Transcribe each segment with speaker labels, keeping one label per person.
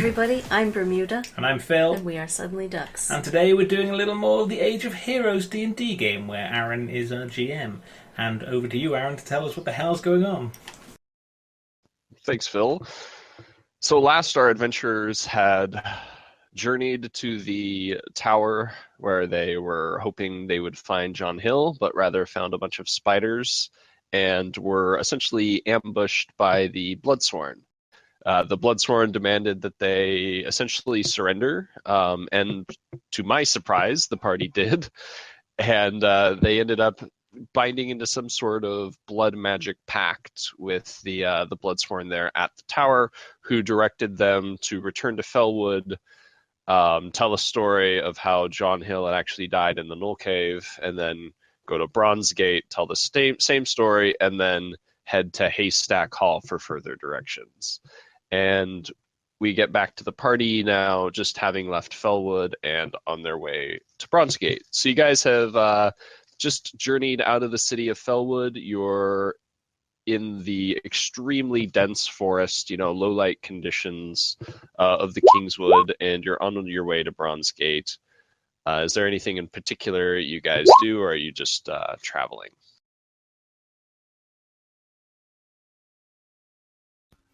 Speaker 1: everybody, I'm Bermuda.
Speaker 2: And I'm Phil.
Speaker 1: And we are Suddenly Ducks.
Speaker 2: And today we're doing a little more of the Age of Heroes D&D game where Aaron is our GM. And over to you, Aaron, to tell us what the hell's going on.
Speaker 3: Thanks, Phil. So last our adventurers had journeyed to the tower where they were hoping they would find John Hill, but rather found a bunch of spiders and were essentially ambushed by the Bloodsworn. The Bloodsworn demanded that they essentially surrender, and to my surprise, the party did, and they ended up binding into some sort of blood magic pact with the Bloodsworn there at the tower, who directed them to return to Fellwood, tell a story of how John Hill had actually died in the Null Cave, and then go to Bronzegate, tell the same story, and then head to Haystack Hall for further directions. And we get back to the party now, just having left Fellwood and on their way to Bronzegate. So you guys have just journeyed out of the city of Fellwood. You're in the extremely dense forest, low light conditions of the Kingswood, and you're on your way to Bronzegate. Is there anything in particular you guys do, or are you just traveling?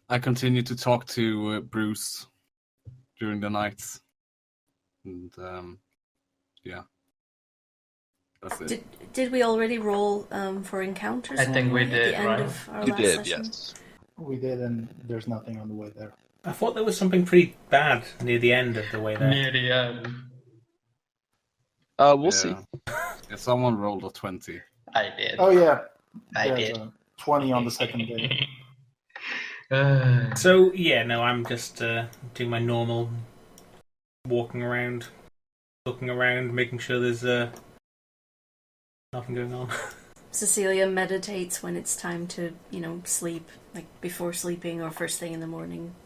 Speaker 4: I continue to talk to Bruce during the nights, and yeah, that's it.
Speaker 1: Did we already roll for encounters?
Speaker 5: I think we did,
Speaker 1: at the end
Speaker 5: right?
Speaker 1: of our
Speaker 3: You
Speaker 1: last
Speaker 3: did,
Speaker 1: session?
Speaker 3: yes.
Speaker 6: We did, and there's nothing on the way there.
Speaker 2: I thought there was something pretty bad near the end of the way there.
Speaker 5: Near the end.
Speaker 3: We'll see.
Speaker 4: Yeah, someone rolled a 20.
Speaker 5: I did.
Speaker 6: Oh yeah,
Speaker 5: I
Speaker 6: there's
Speaker 5: did.
Speaker 6: a 20 on the second day.
Speaker 2: So, yeah, no, I'm just doing my normal walking around, looking around, making sure there's nothing going on.
Speaker 1: Cecilia meditates when it's time to, sleep, like before sleeping or first thing in the morning.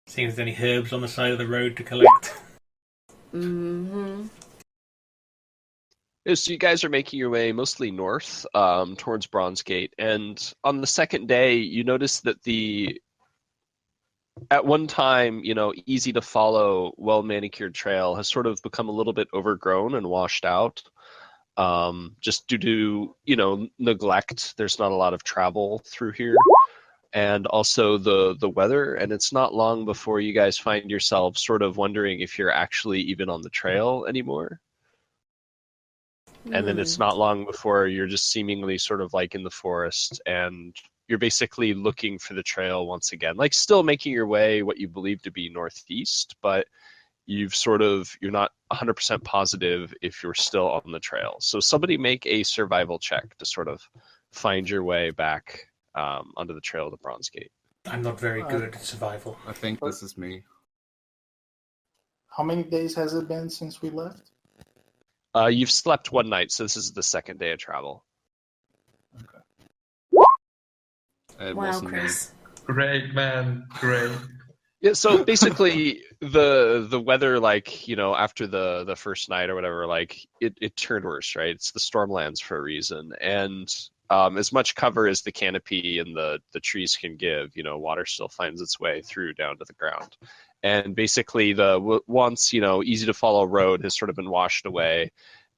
Speaker 2: Seeing if there's any herbs on the side of the road to collect.
Speaker 1: Mm-hmm.
Speaker 3: So you guys are making your way mostly north towards Bronzegate, and on the second day, you notice that at one time, easy to follow, well-manicured trail has sort of become a little bit overgrown and washed out, just due to, neglect. There's not a lot of travel through here, and also the weather, and it's not long before you guys find yourselves sort of wondering if you're actually even on the trail anymore. And then it's not long before you're just seemingly sort of like in the forest, and you're basically looking for the trail once again, like still making your way what you believe to be northeast, but you're not 100% positive if you're still on the trail. So somebody make a survival check to sort of find your way back onto the trail of the Bronzegate.
Speaker 2: I'm not very good at survival.
Speaker 4: I think this is me.
Speaker 6: How many days has it been since we left?
Speaker 3: You've slept one night, so this is the second day of travel.
Speaker 4: It
Speaker 1: Wow,
Speaker 4: wasn't me.
Speaker 1: Chris.
Speaker 5: Great, man. Great.
Speaker 3: Yeah, so basically the weather, after the first night or whatever, it turned worse, right? It's the Stormlands for a reason. And as much cover as the canopy and the trees can give, water still finds its way through down to the ground. And basically the once, easy to follow road has sort of been washed away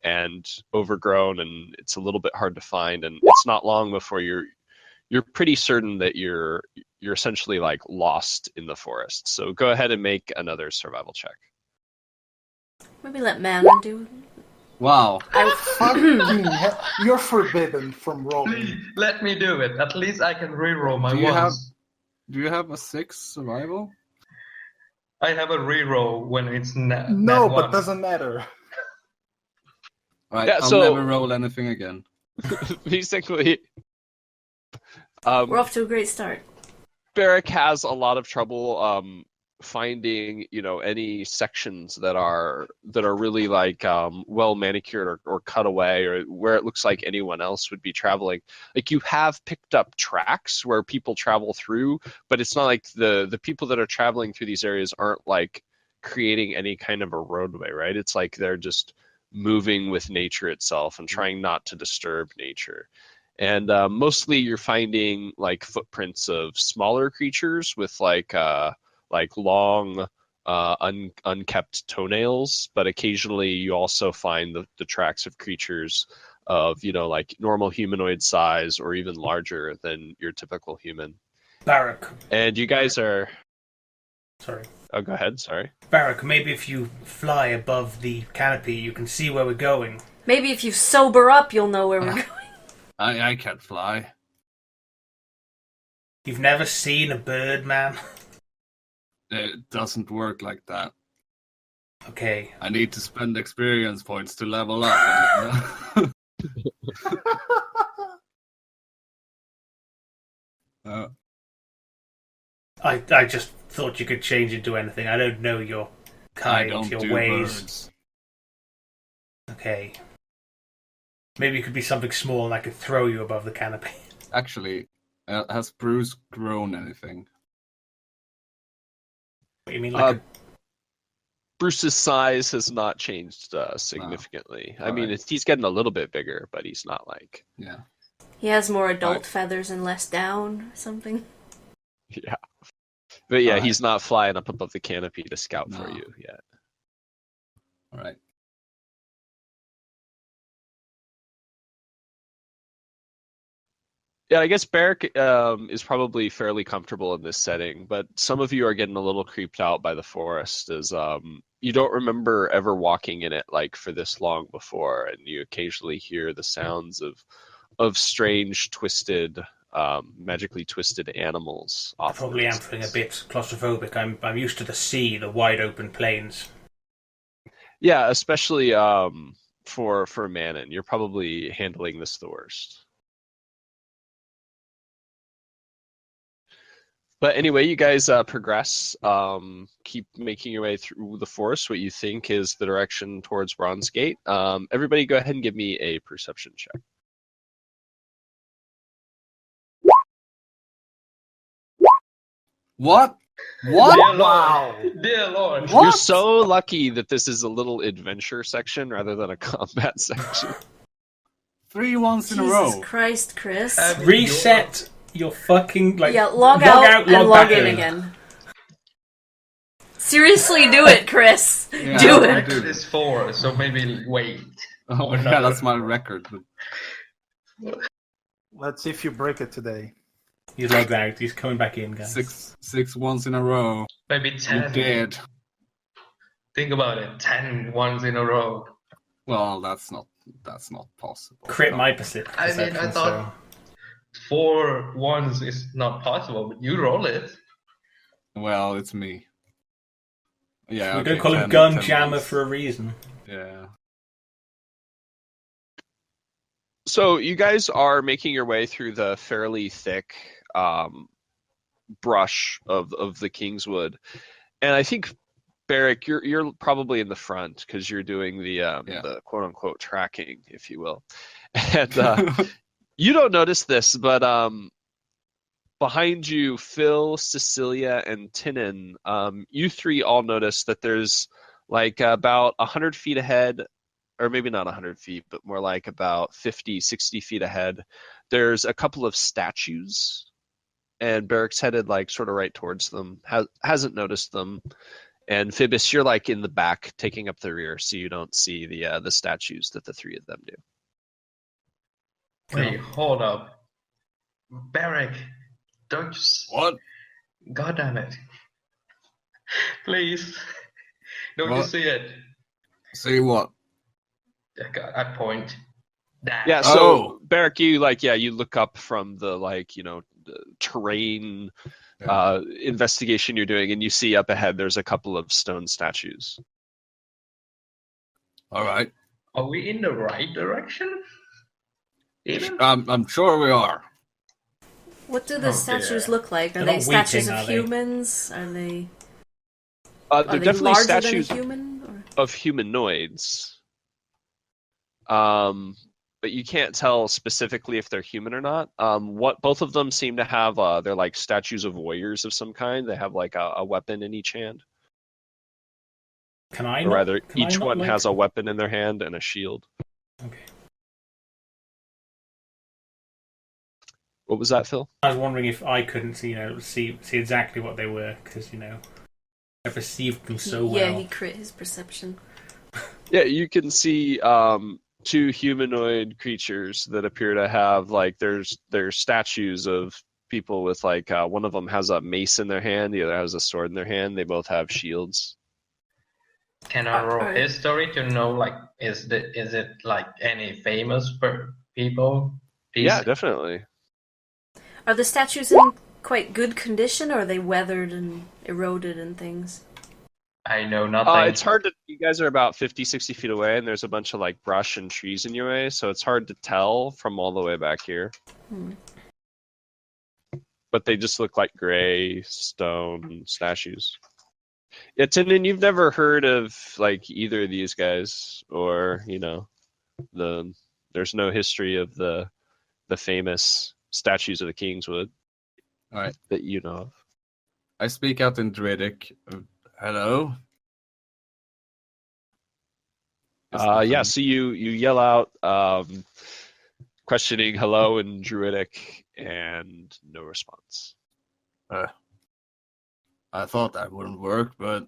Speaker 3: and overgrown, and it's a little bit hard to find. And it's not long before you're pretty certain that you're essentially lost in the forest. So go ahead and make another survival check.
Speaker 1: Maybe let Mana do.
Speaker 4: Wow.
Speaker 6: Fucking hell. You're forbidden from
Speaker 5: Please,
Speaker 6: rolling.
Speaker 5: let me do it. At least I can reroll my
Speaker 4: Do you
Speaker 5: ones.
Speaker 4: Do you have a 6 survival?
Speaker 5: I have a reroll when it's
Speaker 6: No,
Speaker 5: nat
Speaker 6: but
Speaker 5: one.
Speaker 6: doesn't matter.
Speaker 4: Right,
Speaker 3: Yeah,
Speaker 4: I'll
Speaker 3: so-
Speaker 4: never roll anything again.
Speaker 3: Basically,
Speaker 1: We're off to a great start.
Speaker 3: Barrack has a lot of trouble finding any sections that are really well manicured or cut away, or where it looks like anyone else would be traveling. Like, you have picked up tracks where people travel through, but it's not like the people that are traveling through these areas aren't creating any kind of a roadway, right? It's like they're just moving with nature itself and trying not to disturb nature. And mostly you're finding footprints of smaller creatures with like long, unkept toenails, but occasionally you also find the tracks of creatures of, like normal humanoid size or even larger than your typical human.
Speaker 2: Barak.
Speaker 3: And you guys are...
Speaker 2: Sorry.
Speaker 3: Oh, go ahead, sorry.
Speaker 2: Barak, maybe if you fly above the canopy, you can see where we're going.
Speaker 1: Maybe if you sober up, you'll know where we're going.
Speaker 4: I can't fly.
Speaker 2: You've never seen a bird, man?
Speaker 4: It doesn't work like that.
Speaker 2: Okay.
Speaker 4: I need to spend experience points to level up.
Speaker 2: I just thought you could change into anything. I don't know your
Speaker 4: I
Speaker 2: kind,
Speaker 4: don't
Speaker 2: your
Speaker 4: do
Speaker 2: ways.
Speaker 4: birds.
Speaker 2: Okay. Maybe it could be something small and I could throw you above the canopy.
Speaker 4: Actually, has Bruce grown anything?
Speaker 2: What, you mean like
Speaker 3: Bruce's size has not changed significantly. I mean,
Speaker 4: Alright.
Speaker 3: he's getting a little bit bigger, but he's not like...
Speaker 4: Yeah.
Speaker 1: He has more adult
Speaker 4: Right.
Speaker 1: feathers and less down or something.
Speaker 3: Yeah. But yeah,
Speaker 4: Alright.
Speaker 3: he's not flying up above the canopy to scout for
Speaker 4: No.
Speaker 3: you yet.
Speaker 4: All right.
Speaker 3: Yeah, I guess Barrick is probably fairly comfortable in this setting, but some of you are getting a little creeped out by the forest as you don't remember ever walking in it like for this long before, and you occasionally hear the sounds of strange, twisted, magically twisted animals.
Speaker 2: I probably am feeling a bit claustrophobic. I'm used to the sea, the wide open plains.
Speaker 3: Yeah, especially for Manon, you're probably handling this the worst. But anyway, you guys progress. Keep making your way through the forest. What you think is the direction towards Bronze Gate. Everybody, go ahead and give me a perception check.
Speaker 4: What?
Speaker 5: Dear
Speaker 4: What?
Speaker 5: Lord.
Speaker 6: Wow.
Speaker 5: Dear Lord.
Speaker 4: What?
Speaker 3: You're so lucky that this is a little adventure section rather than a combat section.
Speaker 4: 3 ones in a
Speaker 1: Jesus
Speaker 4: row.
Speaker 1: Christ, Chris.
Speaker 2: Reset your fucking
Speaker 1: yeah, log out and log
Speaker 2: back
Speaker 1: in again. Seriously, do it, Chris.
Speaker 4: Yeah,
Speaker 1: do
Speaker 5: The
Speaker 4: I
Speaker 1: it.
Speaker 5: record is 4, so maybe wait.
Speaker 4: Oh
Speaker 5: Or
Speaker 4: yeah,
Speaker 5: not.
Speaker 4: that's my record. But
Speaker 6: Let's see if you break it today.
Speaker 2: He's logged out. He's coming back in, guys.
Speaker 4: six ones in a row.
Speaker 5: Maybe
Speaker 4: You
Speaker 5: 10.
Speaker 4: did.
Speaker 5: Think about it. 10 ones in a row.
Speaker 4: Well, that's not possible.
Speaker 2: Crit
Speaker 4: No.
Speaker 2: my
Speaker 5: I
Speaker 2: perception.
Speaker 5: mean, I thought 4 ones is not possible, but you roll it.
Speaker 4: Well, it's me. Yeah,
Speaker 2: We
Speaker 4: okay,
Speaker 2: don't call him
Speaker 4: 10
Speaker 2: Gun
Speaker 4: 10
Speaker 2: Jammer
Speaker 4: ones.
Speaker 2: for a reason.
Speaker 4: Yeah.
Speaker 3: So you guys are making your way through the fairly thick brush of the Kingswood, and I think Barrick, you're probably in the front because you're doing the quote unquote tracking, if you will. And you don't notice this, but behind you, Phil, Cecilia, and Tinnen, you three all notice that there's like about 100 feet ahead, or maybe not 100 feet, but more like about 50, 60 feet ahead. There's a couple of statues, and Barrick's headed like sort of right towards them, hasn't noticed them. And Phoebus, you're like in the back, taking up the rear, so you don't see the statues that the three of them do.
Speaker 5: Wait, hold up. Barrick, don't you...
Speaker 4: What?
Speaker 5: God damn it. Please. Don't you
Speaker 4: What?
Speaker 5: see it?
Speaker 4: See what?
Speaker 5: I point. That.
Speaker 3: Yeah, so
Speaker 4: Oh.
Speaker 3: Barrick, you look up from the the terrain investigation you're doing, and you see up ahead there's a couple of stone statues.
Speaker 4: All right.
Speaker 5: Are we in the right direction? Even?
Speaker 4: I'm sure we are.
Speaker 1: What do the
Speaker 5: Oh,
Speaker 1: statues
Speaker 5: dear.
Speaker 1: look like? Are
Speaker 2: They're
Speaker 1: they
Speaker 2: not
Speaker 1: statues
Speaker 2: weeping,
Speaker 1: of
Speaker 2: are they?
Speaker 1: humans? Are they
Speaker 3: They're
Speaker 1: they
Speaker 3: definitely
Speaker 1: larger
Speaker 3: statues
Speaker 1: than a human? Or?
Speaker 3: of humanoids. But you can't tell specifically if they're human or not. What both of them seem to have, they're like statues of warriors of some kind. They have like a weapon in each hand.
Speaker 2: Can I?
Speaker 3: Or rather,
Speaker 2: can I
Speaker 3: each
Speaker 2: not,
Speaker 3: one
Speaker 2: like-
Speaker 3: has a weapon in their hand and a shield.
Speaker 2: Okay.
Speaker 3: What was that, Phil?
Speaker 2: I was wondering if I couldn't see exactly what they were, because I perceived them so
Speaker 1: Yeah,
Speaker 2: well.
Speaker 1: he crit his perception.
Speaker 3: Yeah, you can see two humanoid creatures that appear to have like there's statues of people with like one of them has a mace in their hand, the other has a sword in their hand. They both have shields.
Speaker 5: Can I roll
Speaker 1: Alright.
Speaker 5: history to know like is it like any famous people?
Speaker 3: Yeah, definitely.
Speaker 1: Are the statues in quite good condition, or are they weathered and eroded and things?
Speaker 5: I know nothing.
Speaker 3: It's hard to. You guys are about 50, 60 feet away, and there's a bunch of like brush and trees in your way, so it's hard to tell from all the way back here. But they just look like gray stone statues. Yeah, Tindon, you've never heard of like either of these guys, or there's no history of the famous statues of the Kingswood.
Speaker 4: All right.
Speaker 3: That you know of.
Speaker 4: I speak out in Druidic. Hello.
Speaker 3: Yeah, so you yell out questioning hello in Druidic and no response.
Speaker 4: I thought that wouldn't work, but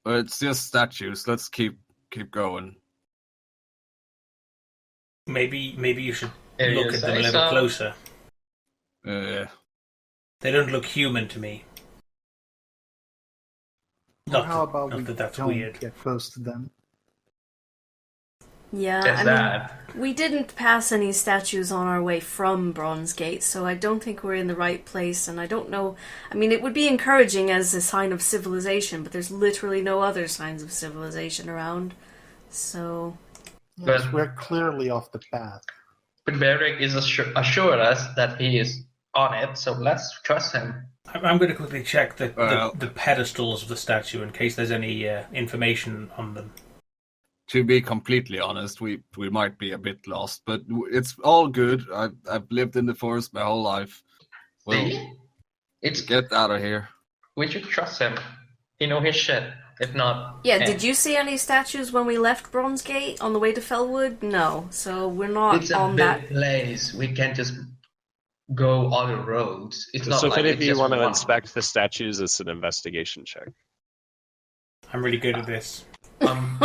Speaker 4: it's just statues. Let's keep going.
Speaker 2: Maybe you should
Speaker 5: If
Speaker 2: look
Speaker 5: you
Speaker 2: at them a
Speaker 5: say
Speaker 2: little
Speaker 5: so.
Speaker 2: closer.
Speaker 4: Uh,
Speaker 2: They don't look human to me.
Speaker 6: Or
Speaker 2: Not,
Speaker 6: how about
Speaker 2: not
Speaker 6: we
Speaker 2: that that's
Speaker 6: don't
Speaker 2: weird.
Speaker 6: get close to them?
Speaker 1: Yeah,
Speaker 5: There's
Speaker 1: I mean,
Speaker 5: that.
Speaker 1: we didn't pass any statues on our way from Bronze Gate, so I don't think we're in the right place, and I don't know. I mean, it would be encouraging as a sign of civilization, but there's literally no other signs of civilization around. So,
Speaker 6: Yes,
Speaker 5: But-
Speaker 6: we're clearly off the path.
Speaker 5: But Beric is assured us that he is on it, so let's trust him.
Speaker 2: I'm going to quickly check
Speaker 4: Well-
Speaker 2: the pedestals of the statue in case there's any information on them.
Speaker 4: to be completely honest, we might be a bit lost, but it's all good. I've lived in the forest my whole life. Well,
Speaker 5: See? It's
Speaker 4: get out of here.
Speaker 5: we should trust him. He know his shit. If not,
Speaker 1: yeah, did you see any statues when we left Bronze Gate on the way to Fellwood? No, so we're not
Speaker 5: It's a
Speaker 1: on
Speaker 5: big
Speaker 1: that.
Speaker 5: place. We can't just go other roads. It's not
Speaker 3: So if
Speaker 5: like
Speaker 3: any of
Speaker 5: it's
Speaker 3: you
Speaker 5: just
Speaker 3: want to
Speaker 5: one.
Speaker 3: inspect the statues, it's an investigation check.
Speaker 2: I'm really good at this.
Speaker 5: I'm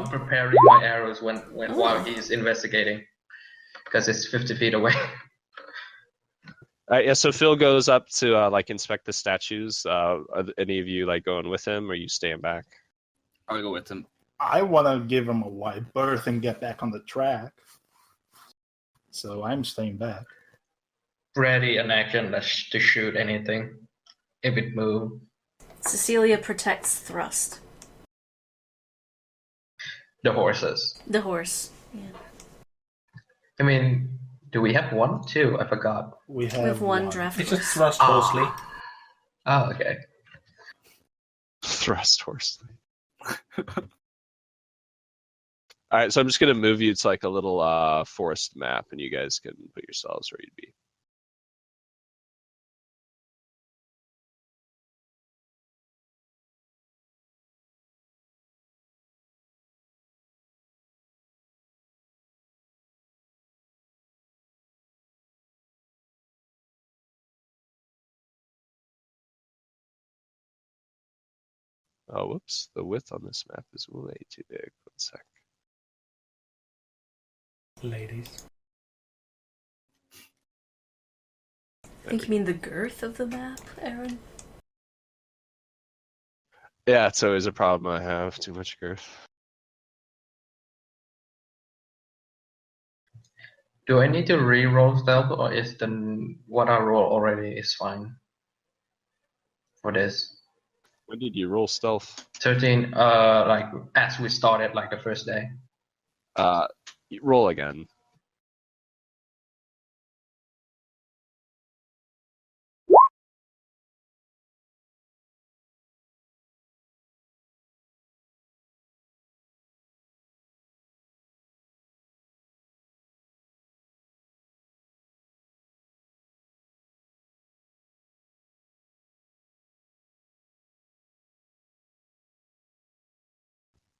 Speaker 5: preparing my arrows while he's investigating, because it's 50 feet away.
Speaker 3: Yeah, so Phil goes up to like inspect the statues. Are any of you like going with him, or are you staying back?
Speaker 4: I'll go with him.
Speaker 6: I want to give him a wide berth and get back on the track. So I'm staying back.
Speaker 5: Ready an action to shoot anything if it moves.
Speaker 1: Cecilia protects Thrust,
Speaker 5: The horses.
Speaker 1: the horse. Yeah.
Speaker 5: I mean, do we have one? Two? I forgot.
Speaker 6: We
Speaker 1: We have one draft
Speaker 2: It's just
Speaker 1: horse.
Speaker 2: thrust horsely.
Speaker 5: Oh, okay.
Speaker 3: Thrust horse. All right, so I'm just gonna move you to like a little forest map, and you guys can put yourselves where you'd be. Oh, whoops. The width on this map is way too big. 1 sec.
Speaker 2: Ladies.
Speaker 1: I think you mean the girth of the map, Aaron?
Speaker 3: Yeah, it's always a problem I have. Too much girth.
Speaker 5: Do I need to re-roll stealth, or is what I roll already is fine for this?
Speaker 3: When did you roll stealth?
Speaker 5: 13, like as we started, like the first day.
Speaker 3: Roll again.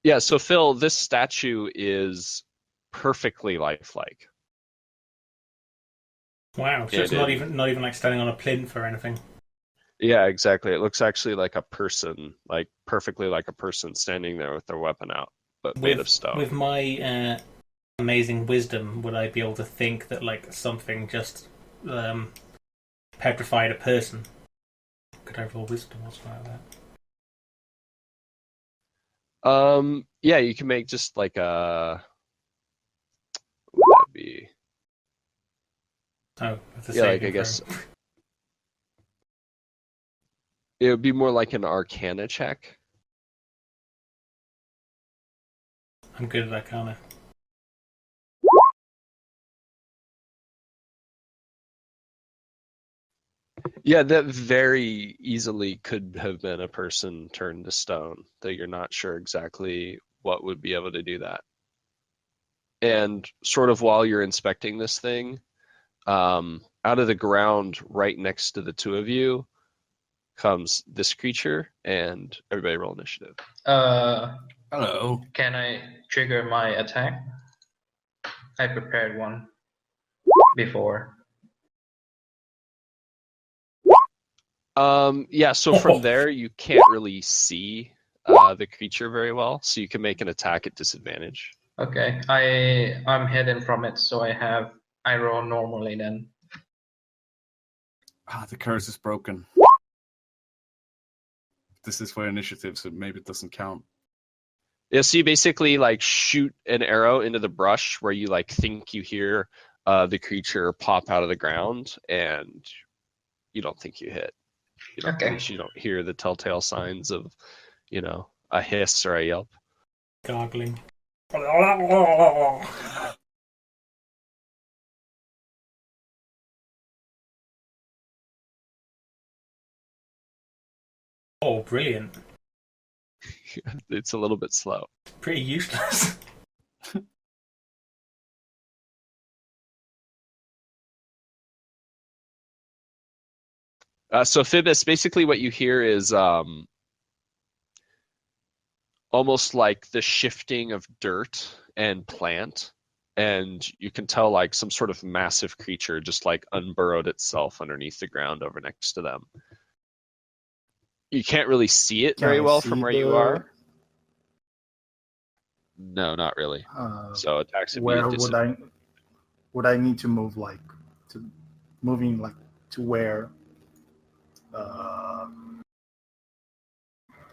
Speaker 3: Yeah, so Phil, this statue is perfectly lifelike.
Speaker 2: Wow, so
Speaker 3: Yeah,
Speaker 2: it's
Speaker 3: it
Speaker 2: not
Speaker 3: is.
Speaker 2: even like standing on a plinth or anything.
Speaker 3: Yeah, exactly. It looks actually like a person, like perfectly like a person standing there with their weapon out, but made of stone.
Speaker 2: With my amazing wisdom, would I be able to think that like something just petrified a person? Could I roll wisdom or something like that?
Speaker 3: Yeah, you can make just like a. What would that be?
Speaker 2: Oh, that's a
Speaker 3: Yeah, like
Speaker 2: saving
Speaker 3: I
Speaker 2: throw.
Speaker 3: guess it would be more like an Arcana check.
Speaker 2: I'm good at that kind of.
Speaker 3: Yeah, that very easily could have been a person turned to stone, though you're not sure exactly what would be able to do that. And sort of while you're inspecting this thing, out of the ground right next to the two of you comes this creature, and everybody roll initiative.
Speaker 4: Hello.
Speaker 5: Can I trigger my attack? I prepared one before.
Speaker 3: Yeah, so from there you can't really see the creature very well, so you can make an attack at disadvantage.
Speaker 5: Okay, I'm hidden from it, so I roll normally then.
Speaker 4: The curse is broken. This is for initiative, so maybe it doesn't count.
Speaker 3: Yeah, so you basically like shoot an arrow into the brush where you like think you hear the creature pop out of the ground, and you don't think you hit.
Speaker 5: Okay.
Speaker 3: At least you don't hear the telltale signs of, a hiss or a yelp.
Speaker 2: Gargling. Oh, brilliant.
Speaker 3: It's a little bit slow.
Speaker 2: Pretty useless.
Speaker 3: So Phoebus, basically what you hear is almost like the shifting of dirt and plant, and you can tell like some sort of massive creature just like unburrowed itself underneath the ground over next to them. You can't really see it
Speaker 6: Can
Speaker 3: very
Speaker 6: I
Speaker 3: well
Speaker 6: see
Speaker 3: from where you are. No, not really. So attacks would
Speaker 6: Where
Speaker 3: be
Speaker 6: would I need to move moving like to where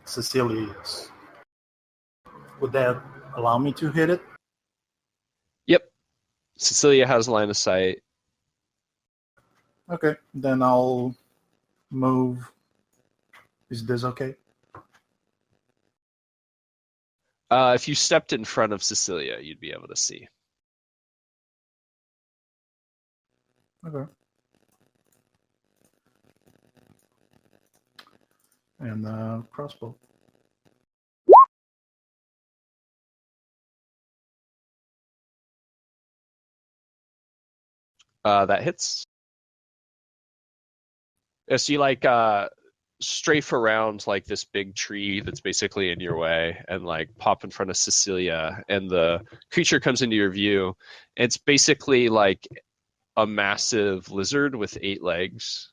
Speaker 6: Cecilia is? Would that allow me to hit it?
Speaker 3: Yep. Cecilia has line of sight.
Speaker 6: Okay, then I'll move. Is this okay?
Speaker 3: If you stepped in front of Cecilia, you'd be able to see.
Speaker 6: Okay. And crossbow.
Speaker 3: That hits. So you like strafe around like this big tree that's basically in your way and like pop in front of Cecilia, and the creature comes into your view. It's basically like a massive lizard with 8 legs.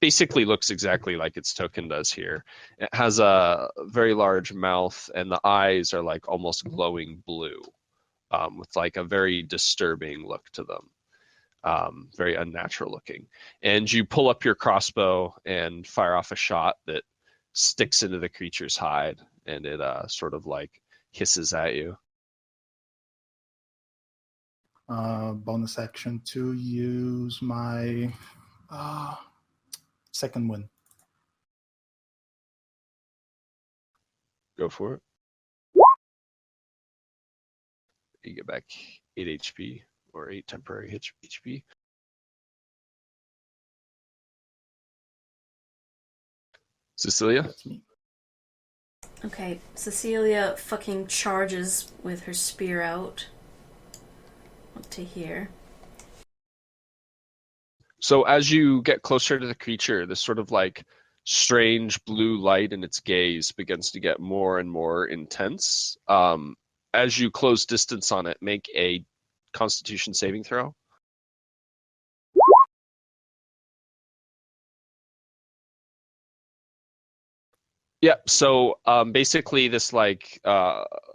Speaker 3: Basically looks exactly like its token does here. It has a very large mouth, and the eyes are like almost glowing blue, with like a very disturbing look to them. Very unnatural looking. And you pull up your crossbow and fire off a shot that sticks into the creature's hide, and it sort of like hisses at you.
Speaker 6: Bonus action to use my second wind.
Speaker 3: Go for it. You get back 8 HP or 8 temporary HP. Cecilia?
Speaker 6: That's me.
Speaker 1: Okay, Cecilia fucking charges with her spear out. Up to here.
Speaker 3: So as you get closer to the creature, this sort of like strange blue light in its gaze begins to get more and more intense. As you close distance on it, make a Constitution saving throw. Yep. So basically, this like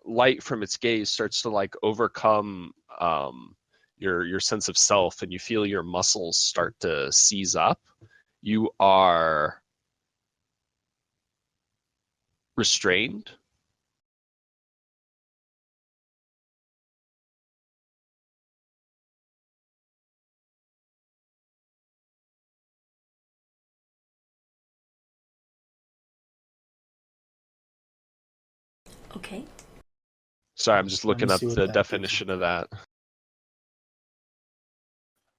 Speaker 3: light from its gaze starts to like overcome your sense of self, and you feel your muscles start to seize up. You are restrained.
Speaker 1: Okay.
Speaker 3: Sorry, I'm just
Speaker 6: Let me
Speaker 3: looking up
Speaker 6: see what
Speaker 3: the
Speaker 6: that gives
Speaker 3: definition
Speaker 6: you.
Speaker 3: of that.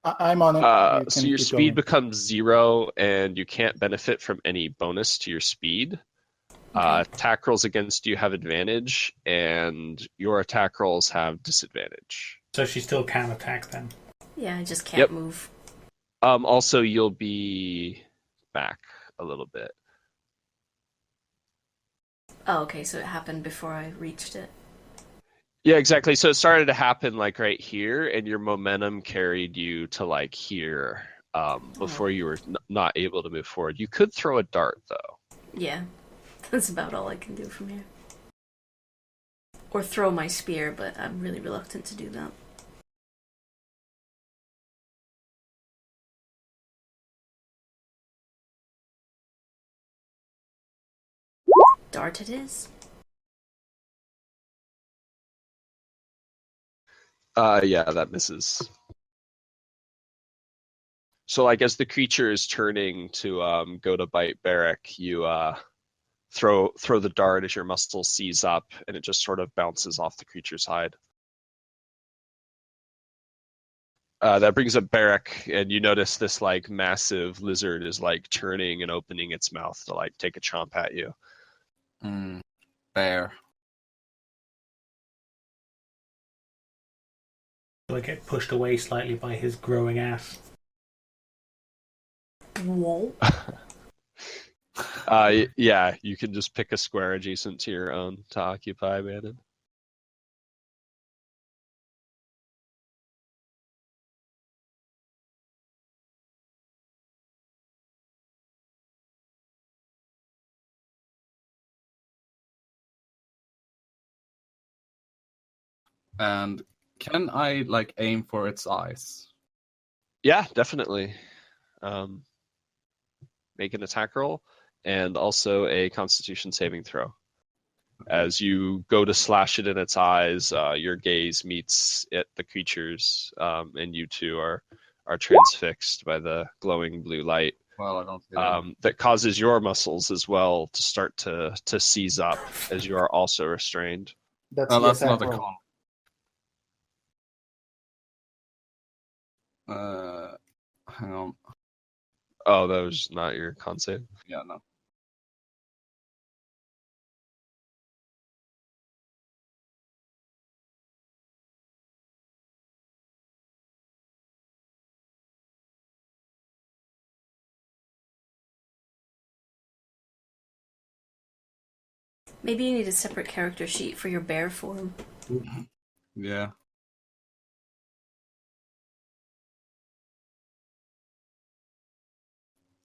Speaker 6: I'm on it. You
Speaker 3: So
Speaker 6: can
Speaker 3: your
Speaker 6: keep
Speaker 3: speed
Speaker 6: going.
Speaker 3: becomes 0, and you can't benefit from any bonus to your speed.
Speaker 1: Okay.
Speaker 3: Attack rolls against you have advantage, and your attack rolls have disadvantage.
Speaker 2: So she still can attack them.
Speaker 1: Yeah, I just can't
Speaker 3: Yep.
Speaker 1: move.
Speaker 3: Also, you'll be back a little bit.
Speaker 1: Oh, okay, so it happened before I reached it.
Speaker 3: Yeah, exactly. So it started to happen like right here, and your momentum carried you to like here before you were not able to move forward. You could throw a dart though.
Speaker 1: Yeah, that's about all I can do from here. Or throw my spear, but I'm really reluctant to do that. Dart it is.
Speaker 3: Yeah, that misses. So like as the creature is turning to go to bite Barrack, you throw the dart as your muscle seize up, and it just sort of bounces off the creature's hide. That brings up Barrack, and you notice this like massive lizard is like turning and opening its mouth to like take a chomp at you.
Speaker 4: Bear.
Speaker 2: So I get pushed away slightly by his growing ass.
Speaker 1: Whoa.
Speaker 3: Yeah, you can just pick a square adjacent to your own to occupy, Manon.
Speaker 4: And can I like aim for its eyes?
Speaker 3: Yeah, definitely. Make an attack roll and also a Constitution saving throw. As you go to slash it in its eyes, your gaze meets the creature's, and you two are transfixed by the glowing blue light.
Speaker 4: Well, I don't see that.
Speaker 3: That causes your muscles as well to start to seize up as you are also restrained.
Speaker 6: That's
Speaker 4: Well,
Speaker 6: the
Speaker 4: that's
Speaker 6: attack
Speaker 4: not a
Speaker 6: roll.
Speaker 4: con. Hang on.
Speaker 3: Oh, that was not your con save?
Speaker 4: Yeah, no.
Speaker 1: Maybe you need a separate character sheet for your bear form.
Speaker 4: Yeah.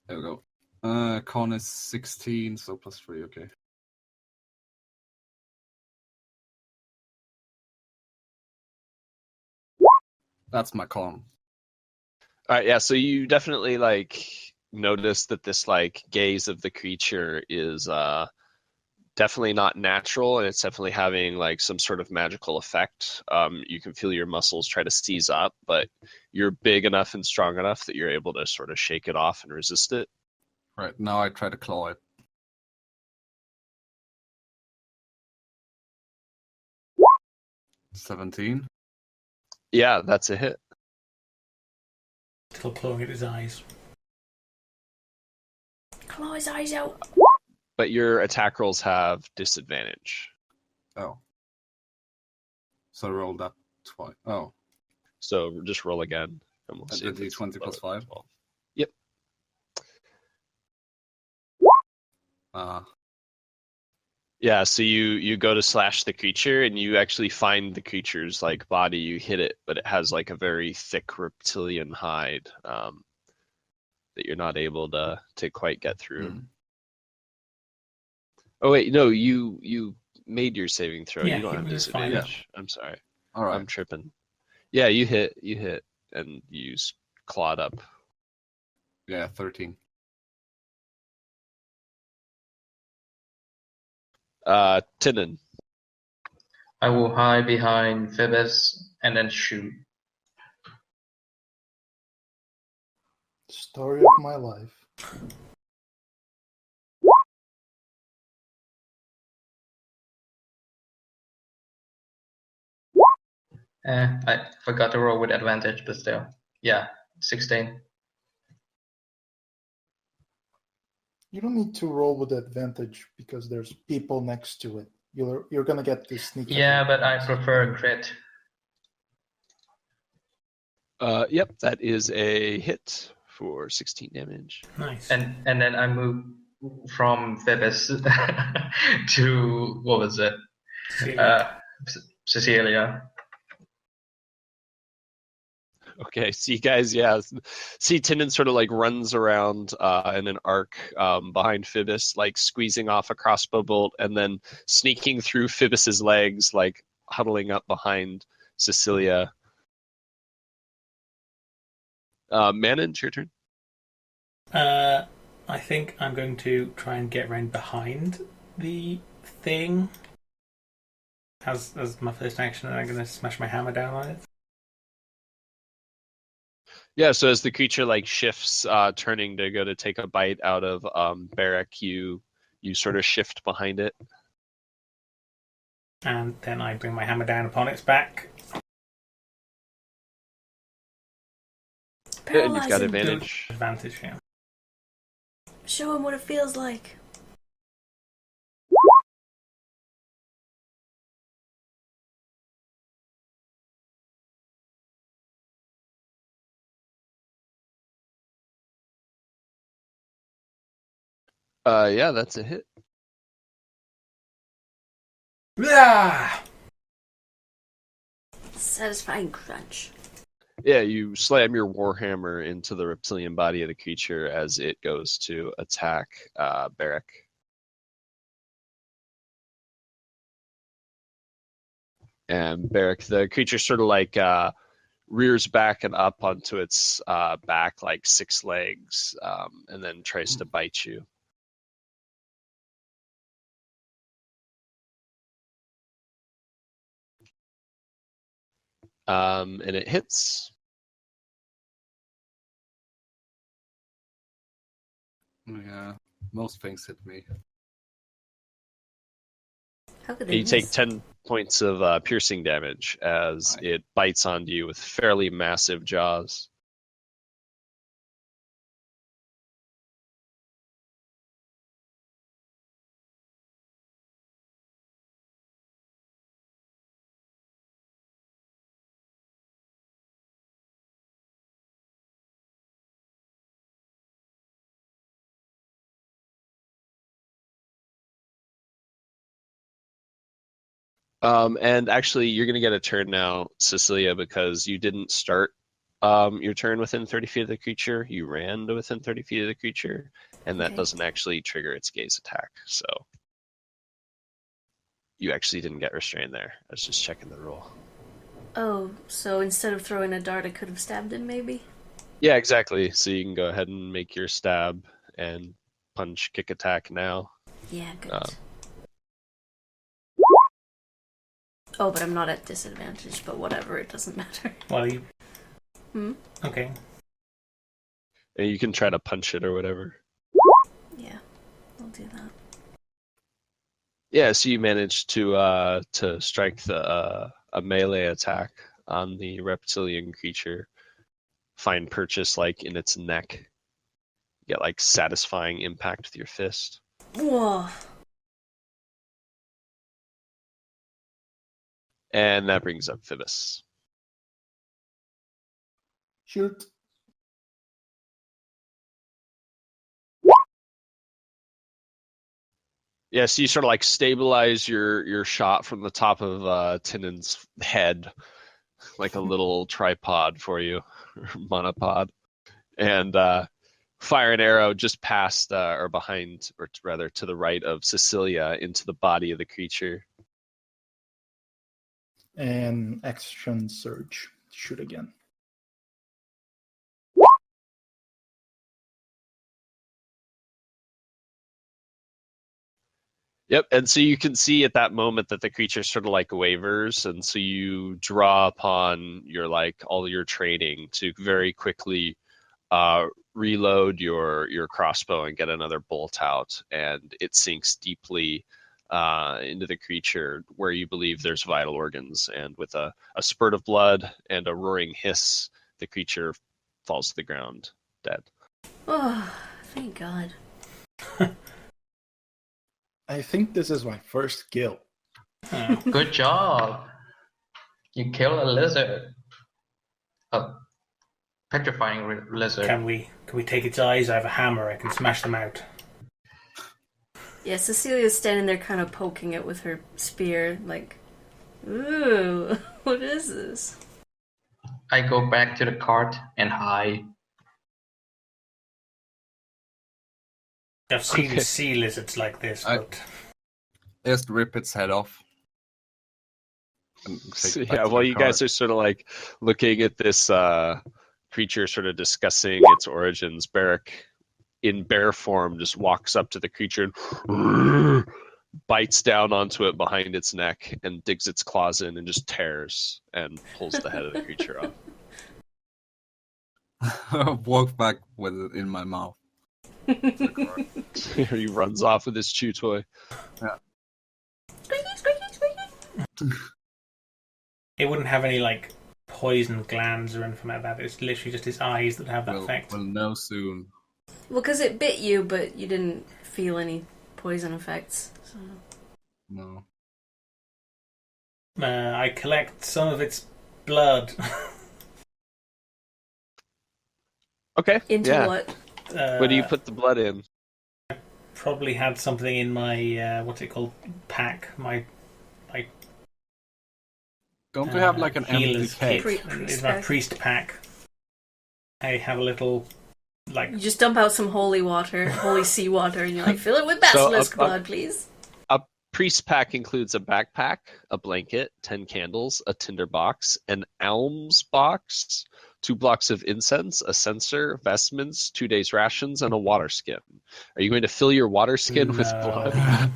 Speaker 4: There we go. Con is 16, so +3, okay. That's my con.
Speaker 3: All right, yeah. So you definitely like notice that this like gaze of the creature is definitely not natural, and it's definitely having like some sort of magical effect. You can feel your muscles try to seize up, but you're big enough and strong enough that you're able to sort of shake it off and resist it.
Speaker 4: Right, now I try to claw it. 17.
Speaker 3: Yeah, that's a hit.
Speaker 2: Still clawing at his eyes.
Speaker 1: Claw his eyes out.
Speaker 3: But your attack rolls have disadvantage.
Speaker 4: Oh. So roll that twice. Oh.
Speaker 3: So just roll again, and we'll
Speaker 4: I
Speaker 3: see.
Speaker 4: did
Speaker 3: if it's
Speaker 4: D20 plus
Speaker 3: lower than
Speaker 4: 5.
Speaker 3: 12. Yep. Yeah, so you go to slash the creature, and you actually find the creature's like body. You hit it, but it has like a very thick reptilian hide that you're not able to quite get through. Oh wait, no, you made your saving throw.
Speaker 2: Yeah,
Speaker 3: You don't
Speaker 2: he
Speaker 3: have
Speaker 2: was fine.
Speaker 3: disadvantage. I'm sorry.
Speaker 4: All right.
Speaker 3: I'm tripping. Yeah, you hit, and you clawed up.
Speaker 4: Yeah, 13.
Speaker 3: Tinnen.
Speaker 5: I will hide behind Phoebus and then shoot.
Speaker 6: Story of my life.
Speaker 5: I forgot to roll with advantage, but still. Yeah, 16.
Speaker 6: You don't need to roll with advantage because there's people next to it. You're gonna get the sneak.
Speaker 5: Yeah, but I prefer crit.
Speaker 3: Yep, that is a hit for 16 damage.
Speaker 2: Nice.
Speaker 5: And then I move from Phoebus to, what was it? Cecilia.
Speaker 3: Okay, see guys, yeah. See Tinnen sort of like runs around in an arc behind Phoebus, like squeezing off a crossbow bolt and then sneaking through Phoebus's legs, like huddling up behind Cecilia. Manon, it's your turn.
Speaker 2: I think I'm going to try and get around behind the thing as my first action, and I'm going to smash my hammer down on it.
Speaker 3: Yeah, so as the creature like shifts, turning to go to take a bite out of Barrack, you sort of shift behind it.
Speaker 2: And then I bring my hammer down upon its back.
Speaker 3: And you've got
Speaker 1: Paralyzing.
Speaker 3: advantage.
Speaker 2: Advantage, yeah.
Speaker 1: Show him what it feels like.
Speaker 3: Yeah, that's a hit.
Speaker 2: Ah!
Speaker 1: Satisfying crunch.
Speaker 3: Yeah, you slam your warhammer into the reptilian body of the creature as it goes to attack Barrack. And Barrack, the creature sort of like rears back and up onto its back like 6 legs, and then tries to bite you. And it hits.
Speaker 4: Yeah, most things hit me.
Speaker 1: How could
Speaker 3: And
Speaker 1: they
Speaker 3: you take
Speaker 1: miss?
Speaker 3: 10 points of piercing damage as it bites onto you with fairly massive jaws. And actually, you're going to get a turn now, Cecilia, because you didn't start your turn within 30 feet of the creature. You ran to within 30 feet of the creature, and that
Speaker 1: Okay.
Speaker 3: doesn't actually trigger its gaze attack. So you actually didn't get restrained there. I was just checking the rule.
Speaker 1: Oh, so instead of throwing a dart, I could have stabbed him, maybe?
Speaker 3: Yeah, exactly. So you can go ahead and make your stab and punch kick attack now.
Speaker 1: Yeah, good. Oh, but I'm not at disadvantage, but whatever, it doesn't matter.
Speaker 2: Well, you...
Speaker 1: Hmm?
Speaker 2: Okay.
Speaker 3: And you can try to punch it or whatever.
Speaker 1: Yeah, I'll do that.
Speaker 3: Yeah, so you managed to strike a melee attack on the reptilian creature. Find purchase like in its neck. Get like satisfying impact with your fist.
Speaker 1: Whoa.
Speaker 3: And that brings up Phoebus.
Speaker 6: Shoot.
Speaker 3: Yeah, so you sort of like stabilize your shot from the top of Tinnen's head, like a little tripod for you, monopod, and fire an arrow just past or behind, or rather to the right of Cecilia into the body of the creature.
Speaker 6: And action surge. Shoot again.
Speaker 3: Yep, and so you can see at that moment that the creature sort of like wavers, and so you draw upon your all your training to very quickly reload your crossbow and get another bolt out, and it sinks deeply into the creature where you believe there's vital organs, and with a spurt of blood and a roaring hiss, the creature falls to the ground dead.
Speaker 1: Oh, thank God.
Speaker 6: I think this is my first kill.
Speaker 5: Good job. You kill a lizard. A petrifying lizard.
Speaker 2: Can we take its eyes? I have a hammer. I can smash them out.
Speaker 1: Yeah, Cecilia's standing there kind of poking it with her spear, like, ooh, what is this?
Speaker 5: I go back to the cart and hide.
Speaker 2: I've seen
Speaker 3: Okay.
Speaker 2: sea lizards like this, but
Speaker 4: Just rip its head off. And take
Speaker 3: So,
Speaker 4: it back
Speaker 3: yeah,
Speaker 4: to
Speaker 3: while
Speaker 4: the
Speaker 3: you
Speaker 4: cart.
Speaker 3: guys are sort of like looking at this creature, sort of discussing its origins, Barrick, in bear form, just walks up to the creature and bites down onto it behind its neck and digs its claws in and just tears and pulls the head of the creature off.
Speaker 4: Walk back with it in my mouth.
Speaker 3: He runs off with his chew toy.
Speaker 1: Squeaky, squeaky, squeaky.
Speaker 2: it wouldn't have any like poison glands or anything like that. It's literally just his eyes that have that effect.
Speaker 4: We'll know soon.
Speaker 1: Well, because it bit you, but you didn't feel any poison effects. So.
Speaker 4: No.
Speaker 2: I collect some of its blood.
Speaker 3: Okay.
Speaker 1: Into
Speaker 3: yeah.
Speaker 1: what?
Speaker 3: What do you put the blood in?
Speaker 2: Probably had something in my what's it called? Pack. My
Speaker 4: Don't we have like an empty
Speaker 2: healer's
Speaker 4: keg?
Speaker 2: kit.
Speaker 1: Priest
Speaker 2: It's my
Speaker 1: pack.
Speaker 2: priest pack. I have a little like
Speaker 1: You just dump out some holy water, holy sea water, and you're like, fill it with basilisk blood, please.
Speaker 3: Priest pack includes a backpack, a blanket, 10 candles, a tinder box, an alms box, 2 blocks of incense, a censer, vestments, 2 days rations, and a water skin. Are you going to fill your water skin with
Speaker 2: No.
Speaker 3: blood?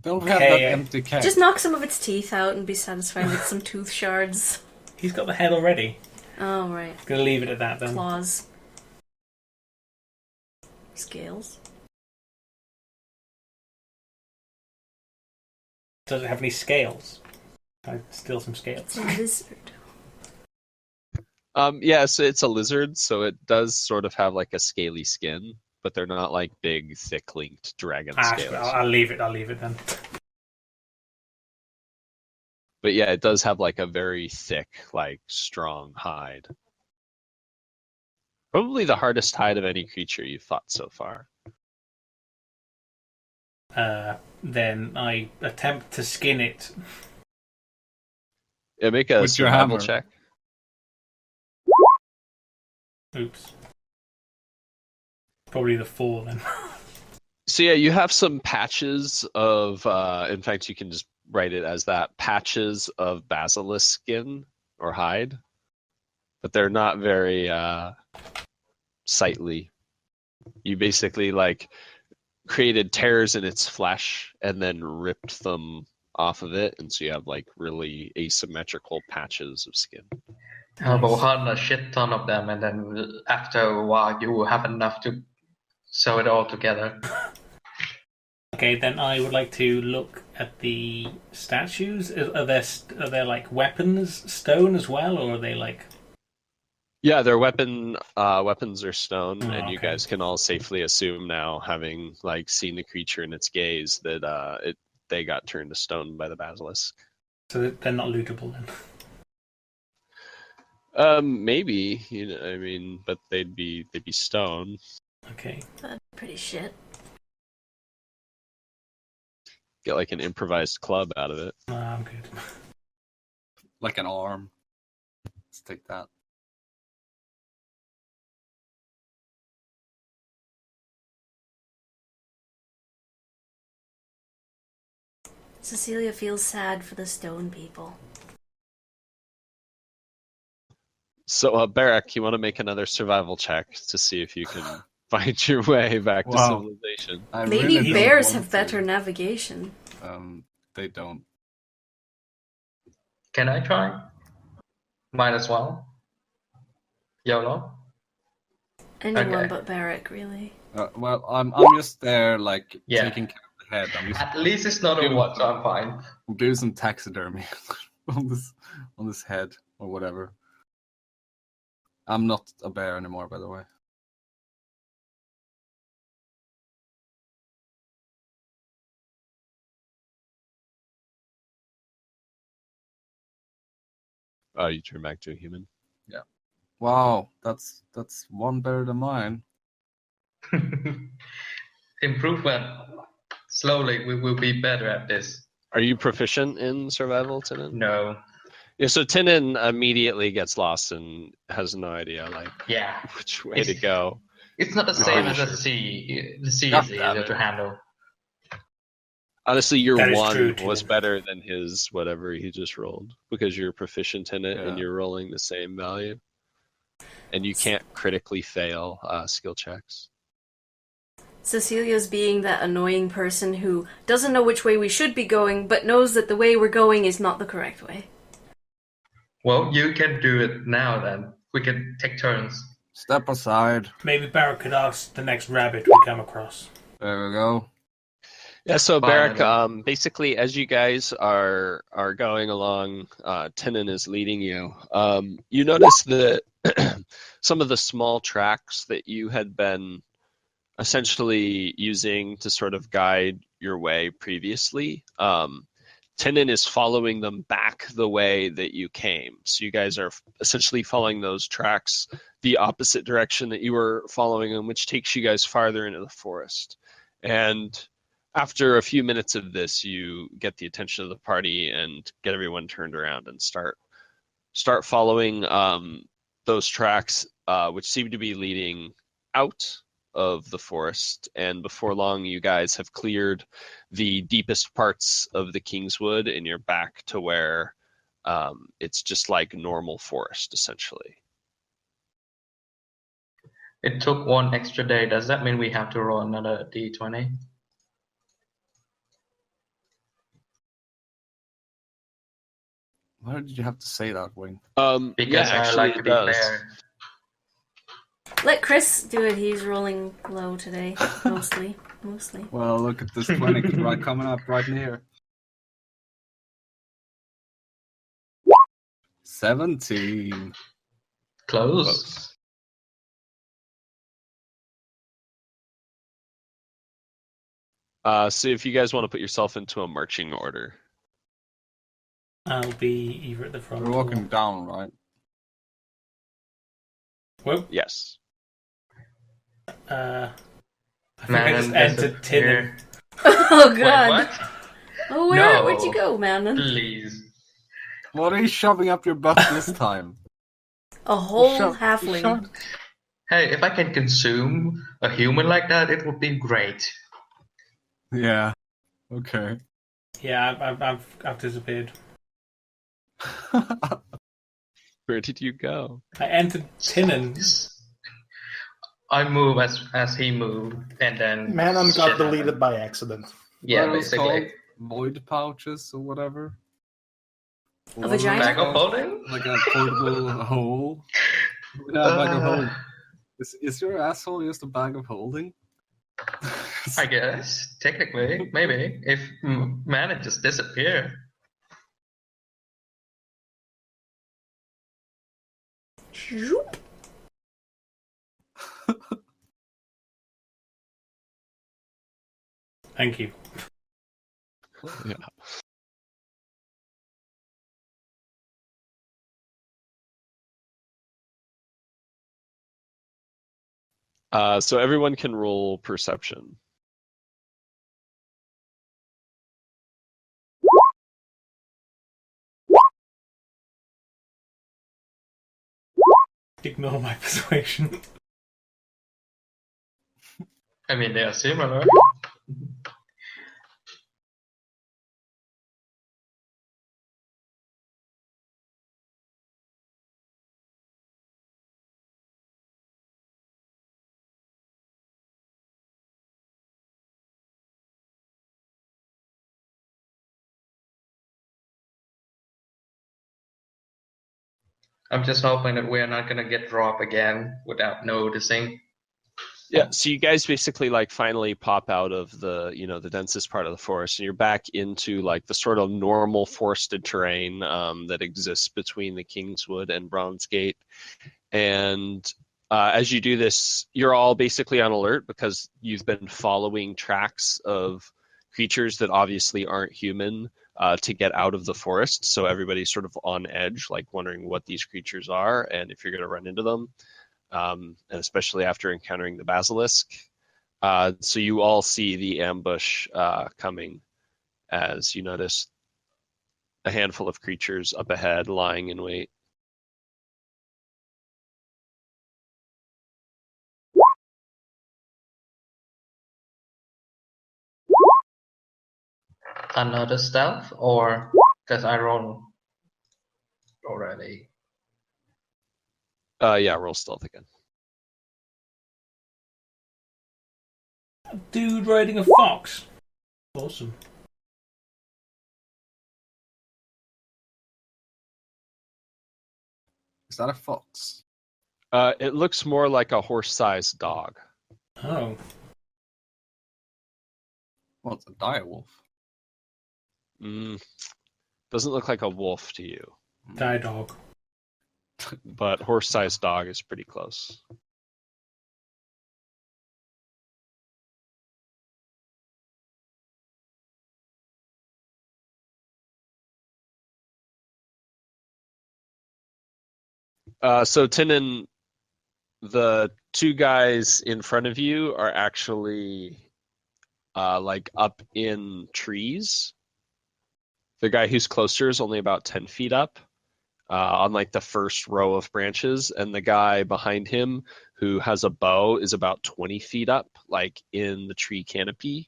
Speaker 4: Don't we have
Speaker 2: Okay.
Speaker 4: that empty keg?
Speaker 1: Just knock some of its teeth out and be satisfied with some tooth shards.
Speaker 2: he's got the head already.
Speaker 1: Oh, right.
Speaker 2: Gonna leave it at that then.
Speaker 1: Claws. Scales.
Speaker 2: Does it have any scales? Can I steal some scales?
Speaker 1: It's a lizard.
Speaker 3: Yeah, so it's a lizard, so it does sort of have like a scaly skin, but they're not like big, thick linked dragon scales.
Speaker 2: I'll leave it. I'll leave it then.
Speaker 3: But yeah, it does have like a very thick, like strong hide. Probably the hardest hide of any creature you've fought so far.
Speaker 2: Then I attempt to skin it.
Speaker 3: Yeah, make a
Speaker 4: With your
Speaker 3: survival
Speaker 4: hammer.
Speaker 3: check.
Speaker 2: Oops. Probably the 4 then.
Speaker 3: So yeah, you have some patches of, in fact, you can just write it as that, patches of basilisk skin or hide, but they're not very sightly. You basically like created tears in its flesh and then ripped them off of it, and so you have like really asymmetrical patches of skin.
Speaker 5: I will hunt a shit ton of them, and then after a while, you will have enough to sew it all together.
Speaker 2: Okay, then I would like to look at the statues. Are there like weapons stone as well, or are they like?
Speaker 3: Yeah, their weapons are stone,
Speaker 2: Oh,
Speaker 3: and you
Speaker 2: okay.
Speaker 3: guys can all safely assume now, having like seen the creature in its gaze, that they got turned to stone by the basilisk.
Speaker 2: So they're not lootable then.
Speaker 3: Maybe, you know, I mean, but they'd be stone.
Speaker 2: Okay.
Speaker 1: That's pretty shit.
Speaker 3: Get like an improvised club out of it.
Speaker 2: I'm good.
Speaker 4: Like an arm. Let's take that.
Speaker 1: Cecilia feels sad for the stone people.
Speaker 3: So, Barak, you want to make another survival check to see if you can find your way back to
Speaker 4: Wow.
Speaker 3: civilization.
Speaker 4: I
Speaker 1: Maybe
Speaker 4: really don't
Speaker 1: bears
Speaker 4: want
Speaker 1: have better
Speaker 4: to.
Speaker 1: navigation.
Speaker 4: They don't.
Speaker 5: Can I try? Might as well. YOLO.
Speaker 1: Anyone
Speaker 5: Okay.
Speaker 1: but Barrack, really.
Speaker 4: Well, I'm just there, like
Speaker 5: Yeah.
Speaker 4: taking care of the head. I'm just
Speaker 5: At least it's not a what, so I'm fine.
Speaker 4: doing some taxidermy on this head or whatever. I'm not a bear anymore, by the way.
Speaker 3: Oh, you turn back to a human.
Speaker 4: Wow, that's one better than mine.
Speaker 5: Improvement. Slowly, we will be better at this.
Speaker 3: Are you proficient in survival, Tinin?
Speaker 5: No.
Speaker 3: Yeah, so Tinin immediately gets lost and has no idea like
Speaker 5: Yeah.
Speaker 3: which way to go.
Speaker 5: It's not the
Speaker 3: You're
Speaker 5: same
Speaker 3: pretty
Speaker 5: as
Speaker 3: sure.
Speaker 5: a sea. The sea
Speaker 4: God
Speaker 5: is
Speaker 4: damn
Speaker 5: easier
Speaker 4: it.
Speaker 5: to handle.
Speaker 3: Honestly, your
Speaker 2: That is
Speaker 3: one
Speaker 2: true,
Speaker 3: was
Speaker 2: Tinin.
Speaker 3: better than his whatever he just rolled because you're proficient in it and
Speaker 4: Yeah.
Speaker 3: you're rolling the same value, and you can't critically fail skill checks.
Speaker 1: Cecilia's being that annoying person who doesn't know which way we should be going, but knows that the way we're going is not the correct way.
Speaker 5: Well, you can do it now then. We can take turns.
Speaker 4: Step aside.
Speaker 2: Maybe Barrett could ask the next rabbit we come across.
Speaker 4: There we go.
Speaker 3: Yeah, so Barak,
Speaker 5: Finally.
Speaker 3: basically, as you guys are going along, Tinin is leading you. You notice that some of the small tracks that you had been essentially using to sort of guide your way previously, Tinin is following them back the way that you came. So you guys are essentially following those tracks the opposite direction that you were following them, which takes you guys farther into the forest. And after a few minutes of this, you get the attention of the party and get everyone turned around and start following those tracks, which seem to be leading out of the forest. And before long, you guys have cleared the deepest parts of the Kingswood, and you're back to where it's just like normal forest, essentially.
Speaker 5: It took one extra day. Does that mean we have to roll another d20?
Speaker 4: Why did you have to say that, Wing?
Speaker 5: Because
Speaker 3: Yeah,
Speaker 5: I
Speaker 3: actually,
Speaker 5: like to
Speaker 3: it
Speaker 5: be
Speaker 3: does.
Speaker 5: fair.
Speaker 1: Let Chris do it. He's rolling low today, mostly.
Speaker 4: Well, look at this 20 right coming up right near. 17.
Speaker 5: Close.
Speaker 3: So if you guys want to put yourself into a marching order.
Speaker 2: I'll be either at the front
Speaker 4: We're walking down, right?
Speaker 2: Well,
Speaker 3: Yes.
Speaker 2: I think
Speaker 5: Man,
Speaker 2: I just entered Tinin.
Speaker 1: Oh
Speaker 5: Wait,
Speaker 1: god.
Speaker 5: what?
Speaker 1: Oh, where'd you go, man?
Speaker 5: Please.
Speaker 4: What are you shoving up your butt this time?
Speaker 1: A whole
Speaker 4: Shove-
Speaker 1: halfling.
Speaker 4: shove-
Speaker 5: Hey, if I can consume a human like that, it would be great.
Speaker 4: Yeah. Okay.
Speaker 2: Yeah, I've disappeared.
Speaker 3: Where did you go?
Speaker 2: I entered Tinin.
Speaker 5: I move as he moved, and then
Speaker 6: Manon got
Speaker 5: shit
Speaker 6: deleted
Speaker 5: happened.
Speaker 6: by accident.
Speaker 5: Yeah,
Speaker 4: What are those
Speaker 5: basically.
Speaker 4: called? Void pouches or whatever?
Speaker 1: A vagina?
Speaker 5: Bag of holding?
Speaker 4: Like a portable hole? Yeah, bag of holding. Is your asshole just a bag of holding?
Speaker 5: I guess, technically, maybe. If man just disappear.
Speaker 1: Shoop.
Speaker 2: Thank you.
Speaker 3: Yeah. So everyone can roll perception.
Speaker 2: Ignore my persuasion.
Speaker 5: I mean, they are similar. I'm just hoping that we're not gonna get dropped again without noticing.
Speaker 3: Yeah, so you guys basically like finally pop out of the, the densest part of the forest, and you're back into like the sort of normal forested terrain that exists between the Kingswood and Bronze Gate. And as you do this, you're all basically on alert because you've been following tracks of creatures that obviously aren't human to get out of the forest. So everybody's sort of on edge, like wondering what these creatures are and if you're going to run into them. And especially after encountering the basilisk. So you all see the ambush coming as you notice a handful of creatures up ahead lying in wait.
Speaker 5: Another stealth, or because I roll already.
Speaker 3: Yeah, roll stealth again.
Speaker 2: Dude riding a fox. Awesome.
Speaker 4: Is that a fox?
Speaker 3: It looks more like a horse-sized dog.
Speaker 2: Oh.
Speaker 4: Well, it's a dire wolf.
Speaker 3: Doesn't look like a wolf to you,
Speaker 2: Die dog.
Speaker 3: but horse-sized dog is pretty close. So Tinin, the two guys in front of you are actually like up in trees. The guy who's closer is only about 10 feet up on like the first row of branches, and the guy behind him who has a bow is about 20 feet up, like in the tree canopy.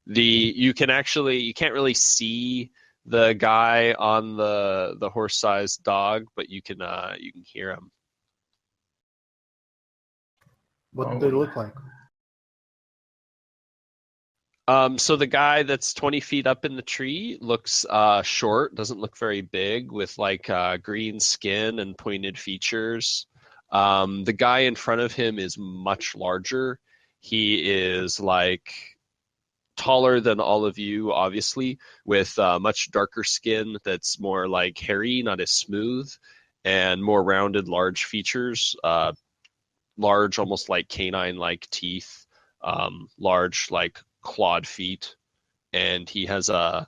Speaker 3: You can't really see the guy on the horse-sized dog, but you can hear him.
Speaker 6: What do they look like?
Speaker 3: So the guy that's 20 feet up in the tree looks short, doesn't look very big, with like green skin and pointed features. The guy in front of him is much larger. He is like taller than all of you, obviously, with much darker skin that's more like hairy, not as smooth, and more rounded, large features. Large, almost like canine-like teeth. Large, like clawed feet, and I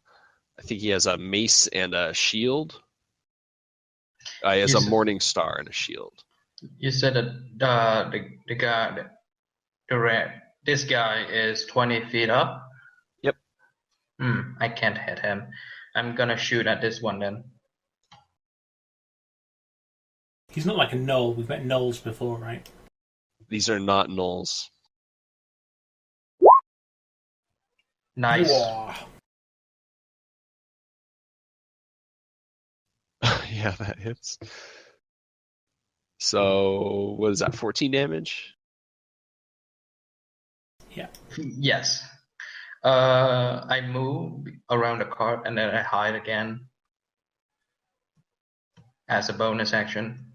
Speaker 3: think he has a mace and a shield. He has a morning star and a shield.
Speaker 5: You said that the guy, this guy is 20 feet up.
Speaker 3: Yep.
Speaker 5: I can't hit him. I'm gonna shoot at this one then.
Speaker 2: He's not like a gnoll. We've met gnolls before, right?
Speaker 3: These are not gnolls.
Speaker 5: Nice.
Speaker 2: Whoa.
Speaker 3: Yeah, that hits. So what is that? 14 damage?
Speaker 2: Yeah.
Speaker 5: Yes. I move around the cart and then I hide again as a bonus action.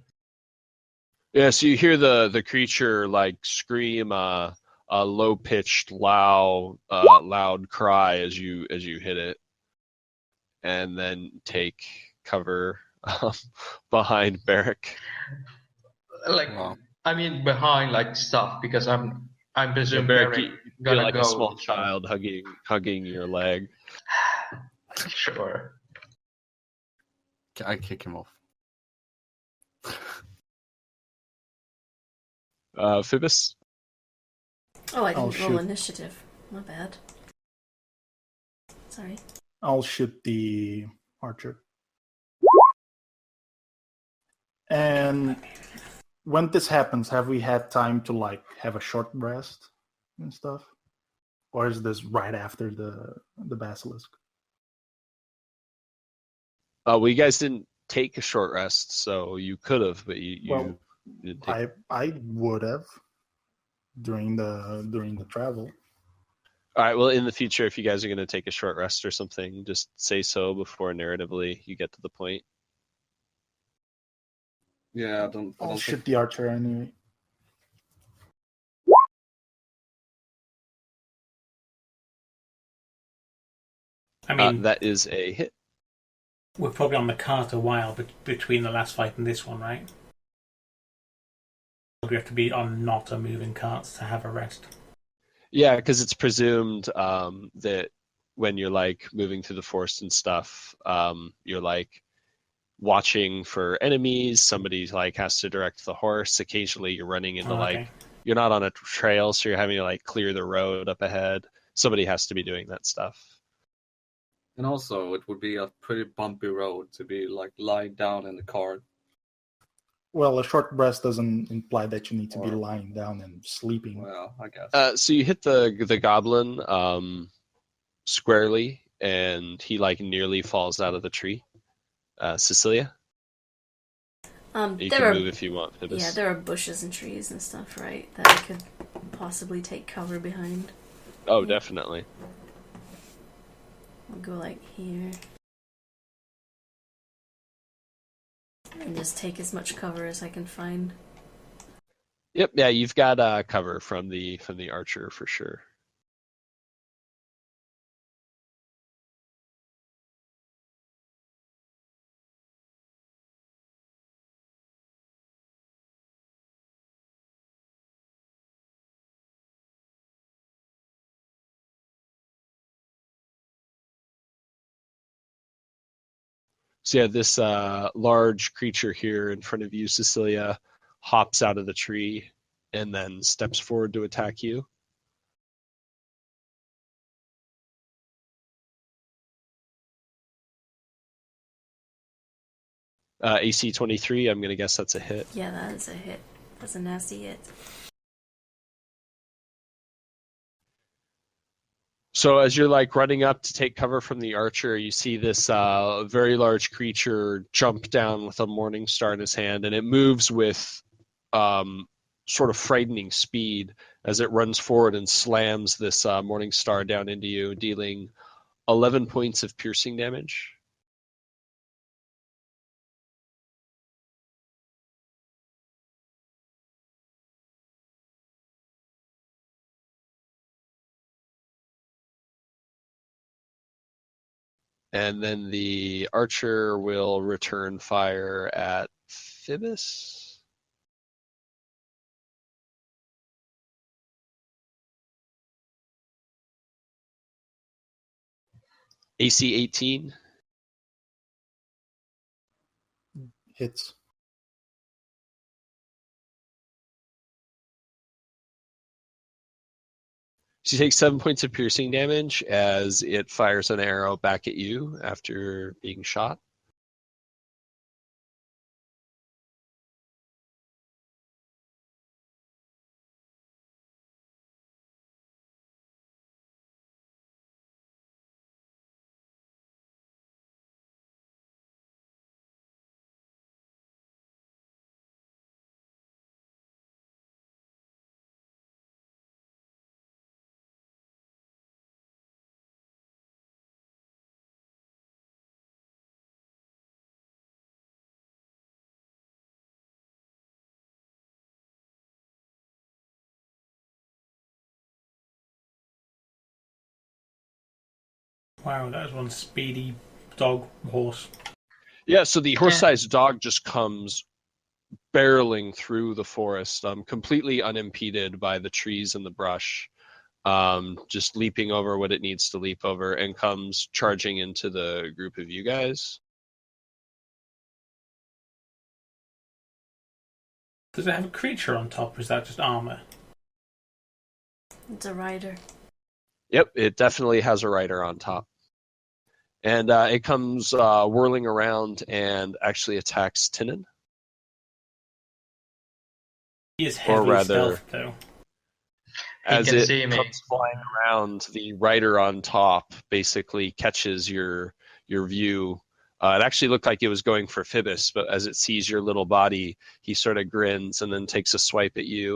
Speaker 3: Yeah, so you hear the creature like scream a low pitched, loud cry as you hit it, and then take cover behind Barrick.
Speaker 5: Like,
Speaker 4: Wow.
Speaker 5: I mean, behind like stuff because I'm presuming
Speaker 3: Barrick,
Speaker 5: Barrick
Speaker 3: you feel
Speaker 5: gonna
Speaker 3: like
Speaker 5: go.
Speaker 3: a small child hugging your leg.
Speaker 5: Sure.
Speaker 4: I kick him off.
Speaker 3: Phoebus?
Speaker 1: Oh, I
Speaker 6: I'll
Speaker 1: didn't roll
Speaker 6: shoot.
Speaker 1: initiative. My bad. Sorry.
Speaker 6: I'll shoot the archer. And when this happens, have we had time to like have a short rest and stuff? Or is this right after the basilisk?
Speaker 3: Well, you guys didn't take a short rest, so you could have, but you didn't take.
Speaker 6: I would have during the travel.
Speaker 3: All right. Well, in the future, if you guys are going to take a short rest or something, just say so before narratively you get to the point.
Speaker 4: Yeah, I don't
Speaker 6: I'll
Speaker 4: think
Speaker 6: shoot the archer anyway.
Speaker 2: I mean,
Speaker 3: that is a hit.
Speaker 2: we're probably on the cart a while between the last fight and this one, right? We have to be on not a moving cart to have a rest.
Speaker 3: Yeah, because it's presumed that when you're like moving through the forest and stuff, you're like watching for enemies. Somebody like has to direct the horse. Occasionally, you're running into
Speaker 2: Okay.
Speaker 3: you're not on a trail, so you're having to like clear the road up ahead. Somebody has to be doing that stuff.
Speaker 4: And also, it would be a pretty bumpy road to be like lying down in the cart.
Speaker 6: Well, a short rest doesn't imply that you need to be
Speaker 4: Or-
Speaker 6: lying down and sleeping.
Speaker 4: Well, I guess.
Speaker 3: So you hit the goblin squarely, and he like nearly falls out of the tree. Cecilia, you
Speaker 1: There
Speaker 3: can
Speaker 1: are
Speaker 3: move if you want. Pibis.
Speaker 1: yeah, there are bushes and trees and stuff, right? That I could possibly take cover behind.
Speaker 3: Oh,
Speaker 1: Yeah.
Speaker 3: definitely.
Speaker 1: I'll go like here. And just take as much cover as I can find.
Speaker 3: Yep. Yeah, you've got cover from the archer for sure. So yeah, this large creature here in front of you, Cecilia, hops out of the tree and then steps forward to attack you. AC 23, I'm going to guess that's a hit.
Speaker 1: Yeah, that is a hit. That's a nasty hit.
Speaker 3: So as you're like running up to take cover from the archer, you see this very large creature jump down with a morning star in his hand, and it moves with sort of frightening speed as it runs forward and slams this morning star down into you, dealing 11 points of piercing damage. And then the archer will return fire at Phoebus. AC 18.
Speaker 6: Hits.
Speaker 3: She takes 7 points of piercing damage as it fires an arrow back at you after being shot.
Speaker 2: Wow, that was one speedy dog horse.
Speaker 3: Yeah, so the horse-sized dog just comes barreling through the forest, completely unimpeded by the trees and the brush, just leaping over what it needs to leap over, and comes charging into the group of you guys.
Speaker 2: Does it have a creature on top, or is that just armor?
Speaker 1: It's a rider.
Speaker 3: Yep, it definitely has a rider on top. And it comes whirling around and actually attacks Tinnin.
Speaker 2: He is
Speaker 3: Or
Speaker 2: heavy
Speaker 3: rather,
Speaker 2: stealth, though.
Speaker 3: as
Speaker 5: can
Speaker 3: it
Speaker 5: see me.
Speaker 3: comes flying around, the rider on top basically catches your view. It actually looked like it was going for Phoebus, but as it sees your little body, he sort of grins and then takes a swipe at you,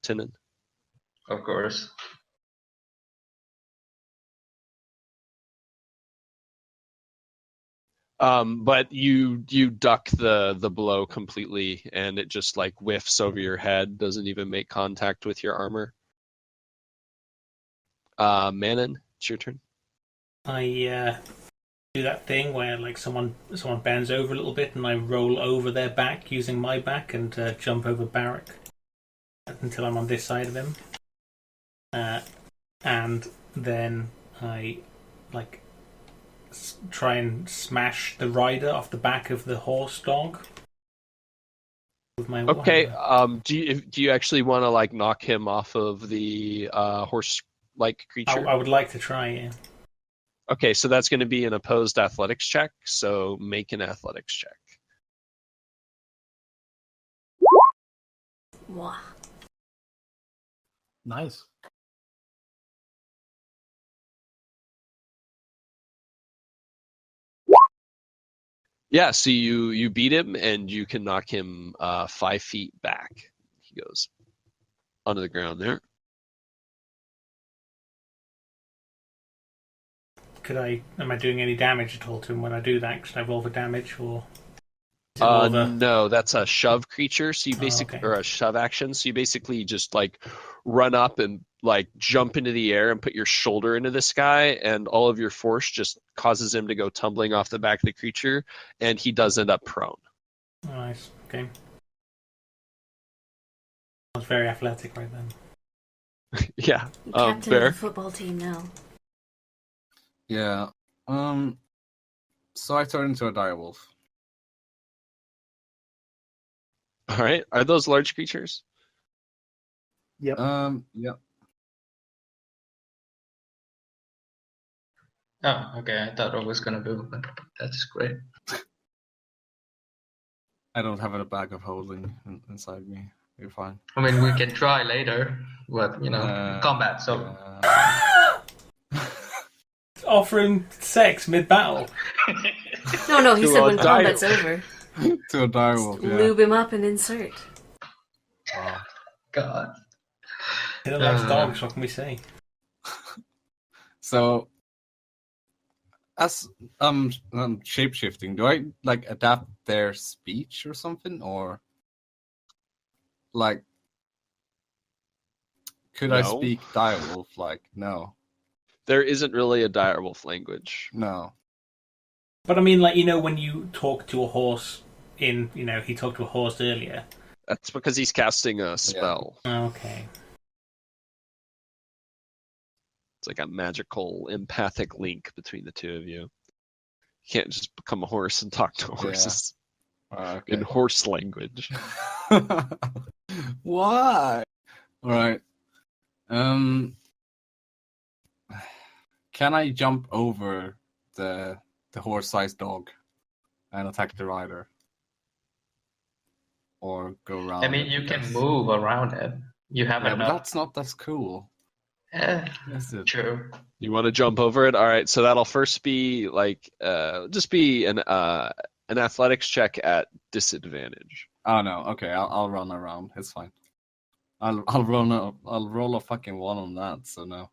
Speaker 3: Tinnin.
Speaker 5: Of course.
Speaker 3: But you duck the blow completely, and it just like whiffs over your head, doesn't even make contact with your armor. Manon, it's your turn.
Speaker 2: I do that thing where like someone bends over a little bit, and I roll over their back using my back and jump over Barrack until I'm on this side of him, and then I like try and smash the rider off the back of the horse dog with my
Speaker 3: Okay.
Speaker 2: warhammer.
Speaker 3: Do you actually want to like knock him off of the horse-like creature?
Speaker 2: I would like to try, yeah.
Speaker 3: Okay, so that's going to be an opposed athletics check. So make an athletics check.
Speaker 1: Wow.
Speaker 6: Nice.
Speaker 3: Yeah, so you beat him, and you can knock him 5 feet back. He goes onto the ground there.
Speaker 2: Am I doing any damage at all to him when I do that? Should I roll for damage, or is it more of a...
Speaker 3: No, that's a shove creature. So you
Speaker 2: Oh,
Speaker 3: basically,
Speaker 2: okay.
Speaker 3: or a shove action. So you basically just like run up and like jump into the air and put your shoulder into this guy, and all of your force just causes him to go tumbling off the back of the creature, and he does end up prone.
Speaker 2: Oh, nice. Okay. I was very athletic right then.
Speaker 3: Yeah,
Speaker 1: Captain of
Speaker 3: fair.
Speaker 1: the football team now.
Speaker 4: Yeah. So I turn into a direwolf.
Speaker 3: All right, are those large creatures?
Speaker 6: Yep.
Speaker 4: Yeah.
Speaker 5: Oh, okay. I thought I was gonna do, but that's great.
Speaker 4: I don't have a bag of holding inside me. You're fine.
Speaker 5: I mean, we can try later, but combat. So
Speaker 2: Offering sex mid-battle.
Speaker 1: No, he
Speaker 3: To
Speaker 1: said
Speaker 3: a
Speaker 1: when
Speaker 3: dire-
Speaker 1: combat's over.
Speaker 4: To a direwolf, yeah.
Speaker 1: Lube him up and insert.
Speaker 4: Wow.
Speaker 5: God.
Speaker 2: He likes dogs, what can we say?
Speaker 4: So, as shape-shifting, do I like adapt their speech or something, or like could I
Speaker 3: No.
Speaker 4: speak direwolf? Like, no,
Speaker 3: There isn't really a direwolf language.
Speaker 4: no.
Speaker 2: But I mean, like, when you talk to a horse he talked to a horse earlier.
Speaker 3: That's because he's casting a spell.
Speaker 2: Okay.
Speaker 3: It's like a magical empathic link between the two of you. You can't just become a horse and talk to horses in horse language.
Speaker 4: Why? All right. Can I jump over the horse-sized dog and attack the rider, or go around?
Speaker 5: I mean, you can move around it. You have
Speaker 4: Yeah, but
Speaker 5: enough.
Speaker 4: that's cool. Is it?
Speaker 5: True.
Speaker 3: You want to jump over it? All right. So that'll first be like just be an athletics check at disadvantage.
Speaker 4: Oh no. Okay, I'll run around. It's fine. I'll roll a fucking one on that. So no.